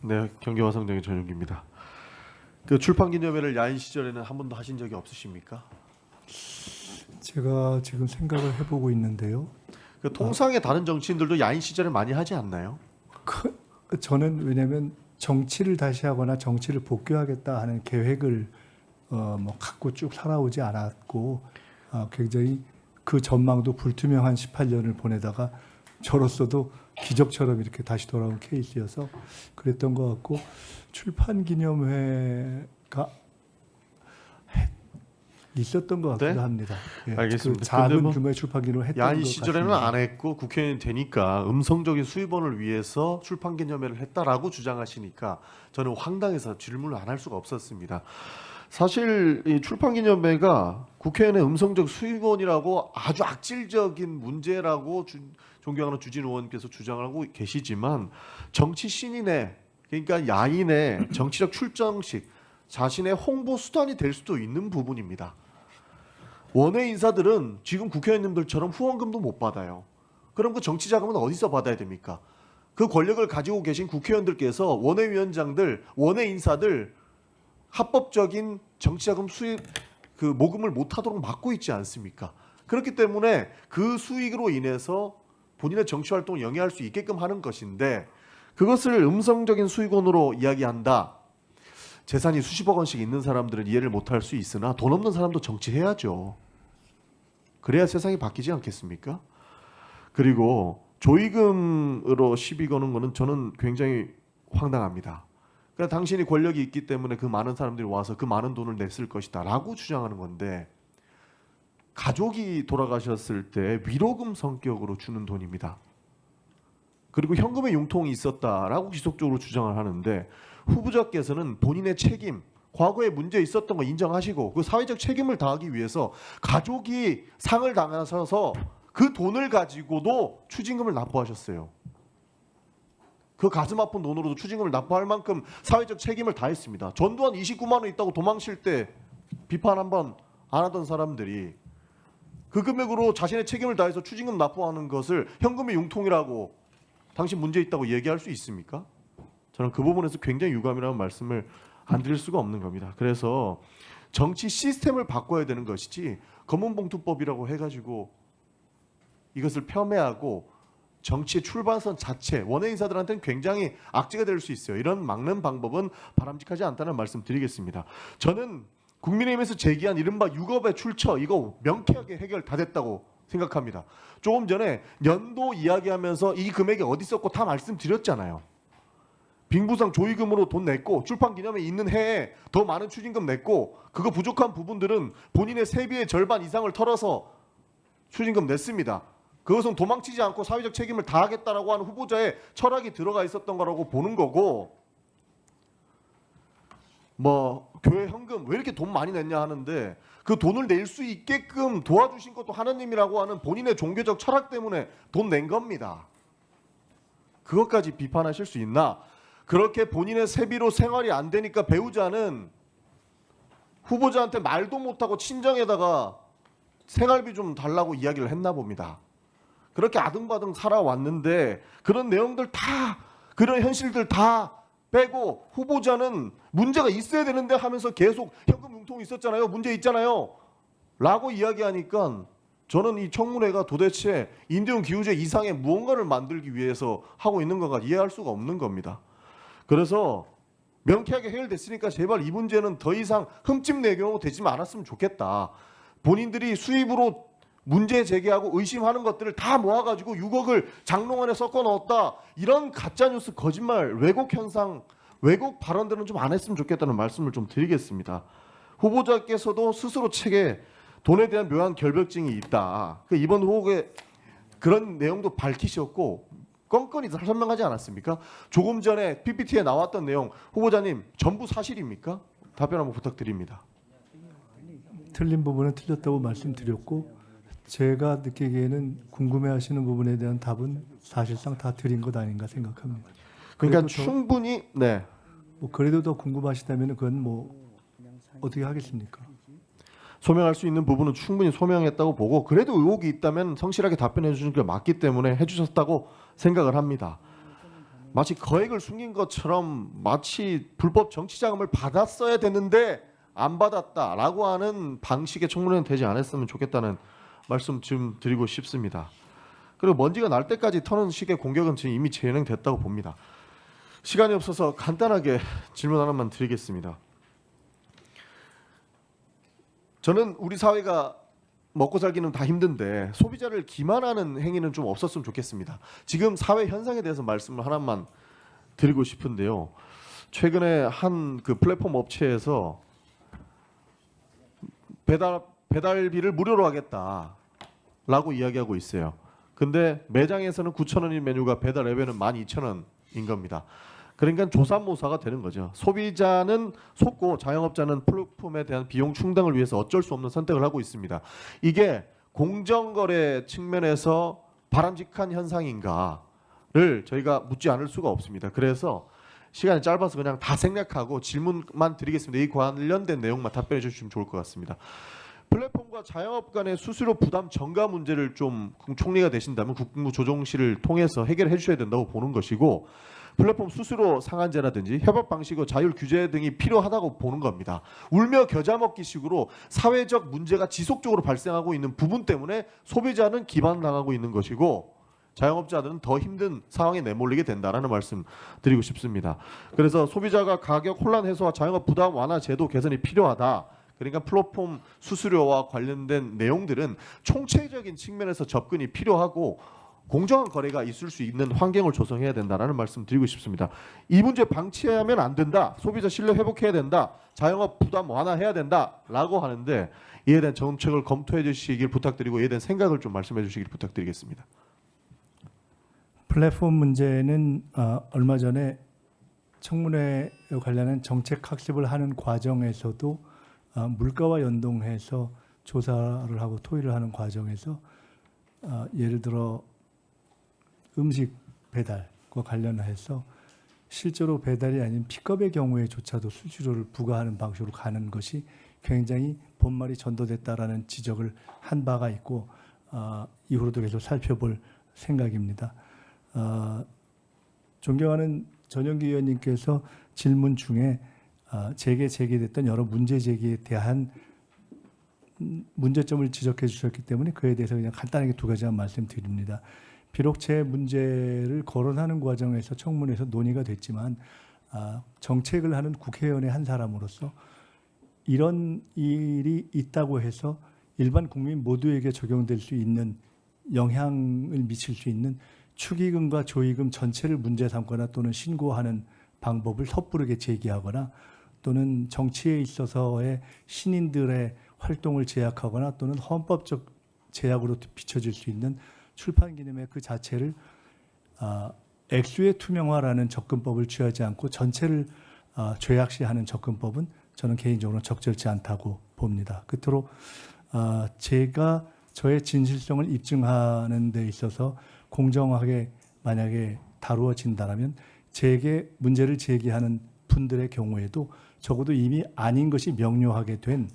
네, 경기화성동의 전용기입니다. 그 출판기념회를 야인 시절에는 한 번도 하신 적이 없으십니까? 제가 지금 생각을 해보고 있는데요. 그 통상의 다른 정치인들도 야인 시절에 많이 하지 않나요? 저는 왜냐하면 정치를 다시 하거나 정치를 복귀하겠다 하는 계획을 갖고 쭉 살아오지 않았고 굉장히 그 전망도 불투명한 18년을 보내다가 저로서도 기적처럼 이렇게 다시 돌아온 케이스여서 그랬던 것 같고 출판기념회가 있었던 것 같기도 네? 합니다. 예, 알겠습니다. 그 작은 근데 뭐 규모의 출판기념회 했던 야인 것 시절에는 같습니다. 안 했고 국회의원이 되니까 음성적인 수입원을 위해서 출판기념회를 했다라고 주장하시니까 저는 황당해서 질문을 안 할 수가 없었습니다. 사실 이 출판기념회가 국회의원의 음성적 수입원이라고 아주 악질적인 문제라고 존경하는 주진 의원께서 주장을 하고 계시지만 정치 신인의 그러니까 야인의 정치적 출정식 자신의 홍보 수단이 될 수도 있는 부분입니다. 원외 인사들은 지금 국회의원님들처럼 후원금도 못 받아요. 그럼 그 정치 자금은 어디서 받아야 됩니까? 그 권력을 가지고 계신 국회의원들께서 원외위원장들, 원외 인사들 합법적인 정치 자금 수입 그 모금을 못 하도록 막고 있지 않습니까? 그렇기 때문에 그 수익으로 인해서 본인의 정치 활동을 영위할 수 있게끔 하는 것인데 그것을 음성적인 수익원으로 이야기한다. 재산이 수십억 원씩 있는 사람들은 이해를 못할 수 있으나 돈 없는 사람도 정치해야죠. 그래야 세상이 바뀌지 않겠습니까? 그리고 조의금으로 시비 거는 거는 저는 굉장히 황당합니다. 그러니까 당신이 권력이 있기 때문에 그 많은 사람들이 와서 그 많은 돈을 냈을 것이다 라고 주장하는 건데 가족이 돌아가셨을 때 위로금 성격으로 주는 돈입니다. 그리고 현금의 융통이 있었다라고 지속적으로 주장을 하는데 후보자께서는 본인의 책임, 과거에 문제 있었던 거 인정하시고 그 사회적 책임을 다하기 위해서 가족이 상을 당하셔서 그 돈을 가지고도 추징금을 납부하셨어요. 그 가슴 아픈 돈으로도 추징금을 납부할 만큼 사회적 책임을 다했습니다. 전두환 29만 원 있다고 도망칠 때 비판 한번 안 하던 사람들이 그 금액으로 자신의 책임을 다해서 추징금 납부하는 것을 현금의 융통이라고 당신 문제 있다고 얘기할 수 있습니까? 저는 그 부분에서 굉장히 유감이라는 말씀을 안 드릴 수가 없는 겁니다. 그래서 정치 시스템을 바꿔야 되는 것이지 검은봉투법이라고 해가지고 이것을 폄훼하고 정치의 출발선 자체 원외 인사들한테는 굉장히 악재가 될 수 있어요. 이런 막는 방법은 바람직하지 않다는 말씀 드리겠습니다. 저는 국민의힘에서 제기한 이른바 6억의 출처 이거 명쾌하게 해결 다 됐다고 생각합니다. 조금 전에 연도 이야기하면서 이 금액이 어디 있었고 다 말씀드렸잖아요. 빙부상 조의금으로 돈 냈고 출판기념회 있는 해에 더 많은 추징금 냈고 그거 부족한 부분들은 본인의 세비의 절반 이상을 털어서 추징금 냈습니다. 그것은 도망치지 않고 사회적 책임을 다하겠다라고 하는 후보자의 철학이 들어가 있었던 거라고 보는 거고 뭐 교회 현금 왜 이렇게 돈 많이 냈냐 하는데 그 돈을 낼 수 있게끔 도와주신 것도 하나님이라고 하는 본인의 종교적 철학 때문에 돈 낸 겁니다. 그것까지 비판하실 수 있나? 그렇게 본인의 세비로 생활이 안 되니까 배우자는 후보자한테 말도 못하고 친정에다가 생활비 좀 달라고 이야기를 했나 봅니다. 그렇게 아등바등 살아왔는데 그런 내용들 다 그런 현실들 다 빼고 후보자는 문제가 있어야 되는데 하면서 계속 현금 융통이 있었잖아요. 문제 있잖아요. 라고 이야기하니까 저는 이 청문회가 도대체 인대용 기후제 이상의 무언가를 만들기 위해서 하고 있는 건가 이해할 수가 없는 겁니다. 그래서 명쾌하게 해결됐으니까 제발 이 문제는 더 이상 흠집 내경으로 되지 않았으면 좋겠다. 본인들이 수입으로 문제 제기하고 의심하는 것들을 다 모아가지고 6억을 장롱안에 섞어 넣었다. 이런 가짜뉴스 거짓말 왜곡 현상 왜곡 발언들은 좀 안 했으면 좋겠다는 말씀을 좀 드리겠습니다. 후보자께서도 스스로 책에 돈에 대한 묘한 결벽증이 있다. 이번 후보의 그런 내용도 밝히셨고 껌껌이 설명하지 않았습니까? 조금 전에 PPT에 나왔던 내용 후보자님 전부 사실입니까? 답변 한번 부탁드립니다. 틀린 부분은 틀렸다고 말씀드렸고 제가 느끼기에는 궁금해하시는 부분에 대한 답은 사실상 다 드린 것 아닌가 생각합니다. 그러니까 그래도 충분히 네. 뭐 그래도 더 궁금하시다면 그건 뭐 어떻게 하겠습니까? 소명할 수 있는 부분은 충분히 소명했다고 보고 그래도 의혹이 있다면 성실하게 답변해 주신 게 맞기 때문에 해주셨다고 생각을 합니다. 마치 거액을 숨긴 것처럼 마치 불법 정치 자금을 받았어야 되는데 안 받았다라고 하는 방식의 청문회는 되지 않았으면 좋겠다는 말씀 좀 드리고 싶습니다. 그리고 먼지가 날 때까지 터는 식의 공격은 지금 이미 진행됐다고 봅니다. 시간이 없어서 간단하게 질문 하나만 드리겠습니다. 저는 우리 사회가 먹고 살기는 다 힘든데 소비자를 기만하는 행위는 좀 없었으면 좋겠습니다. 지금 사회 현상에 대해서 말씀을 하나만 드리고 싶은데요. 최근에 한 그 플랫폼 업체에서 배달비를 무료로 하겠다라고 이야기하고 있어요. 근데 매장에서는 9,000원인 메뉴가 배달 앱에는 12,000원인 겁니다. 그러니까 조삼모사가 되는 거죠. 소비자는 속고 자영업자는 플랫폼에 대한 비용 충당을 위해서 어쩔 수 없는 선택을 하고 있습니다. 이게 공정거래 측면에서 바람직한 현상인가를 저희가 묻지 않을 수가 없습니다. 그래서 시간이 짧아서 그냥 다 생략하고 질문만 드리겠습니다. 이 관련된 내용만 답변해 주시면 좋을 것 같습니다. 플랫폼과 자영업 간의 수수료 부담 전가 문제를 좀 총리가 되신다면 국무조정실을 통해서 해결해 주셔야 된다고 보는 것이고, 플랫폼 수수료 상한제라든지 협업 방식과 자율 규제 등이 필요하다고 보는 겁니다. 울며 겨자 먹기식으로 사회적 문제가 지속적으로 발생하고 있는 부분 때문에 소비자는 기반당하고 있는 것이고 자영업자들은 더 힘든 상황에 내몰리게 된다라는 말씀 드리고 싶습니다. 그래서 소비자가 가격 혼란 해소와 자영업 부담 완화 제도 개선이 필요하다. 그러니까 플랫폼 수수료와 관련된 내용들은 총체적인 측면에서 접근이 필요하고 공정한 거래가 있을 수 있는 환경을 조성해야 된다라는 말씀 드리고 싶습니다. 이 문제 방치하면 안 된다. 소비자 신뢰 회복해야 된다. 자영업 부담 완화해야 된다라고 하는데 이에 대한 정책을 검토해 주시길 부탁드리고 이에 대한 생각을 좀 말씀해 주시길 부탁드리겠습니다. 플랫폼 문제는 얼마 전에 청문회 관련한 정책 학습을 하는 과정에서도 물가와 연동해서 조사를 하고 토의를 하는 과정에서 예를 들어 음식 배달과 관련해서 실제로 배달이 아닌 픽업의 경우에조차도 수수료를 부과하는 방식으로 가는 것이 굉장히 본말이 전도됐다라는 지적을 한 바가 있고 이후로도 계속 살펴볼 생각입니다. 존경하는 전영기 의원님께서 질문 중에 제게 제기됐던 여러 문제 제기에 대한 문제점을 지적해 주셨기 때문에 그에 대해서 그냥 간단하게 두 가지만 말씀드립니다. 비록 제 문제를 거론하는 과정에서 청문회에서 논의가 됐지만 정책을 하는 국회의원의 한 사람으로서 이런 일이 있다고 해서 일반 국민 모두에게 적용될 수 있는 영향을 미칠 수 있는 축의금과 조의금 전체를 문제 삼거나 또는 신고하는 방법을 섣부르게 제기하거나 또는 정치에 있어서의 신인들의 활동을 제약하거나 또는 헌법적 제약으로 비춰질 수 있는 출판 기념회 그 자체를 액수의 투명화라는 접근법을 취하지 않고 전체를 죄악시하는 접근법은 저는 개인적으로 적절치 않다고 봅니다. 끝으로 제가 저의 진실성을 입증하는 데 있어서 공정하게 만약에 다루어진다면 제게 문제를 제기하는 분들의 경우에도 적어도 이미 아닌 것이 명료하게 된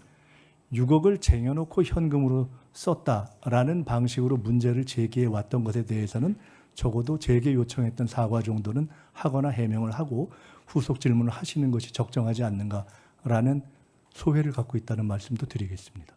6억을 쟁여놓고 현금으로 썼다라는 방식으로 문제를 제기해 왔던 것에 대해서는 적어도 제게 요청했던 사과 정도는 하거나 해명을 하고 후속 질문을 하시는 것이 적정하지 않는가라는 소회를 갖고 있다는 말씀도 드리겠습니다.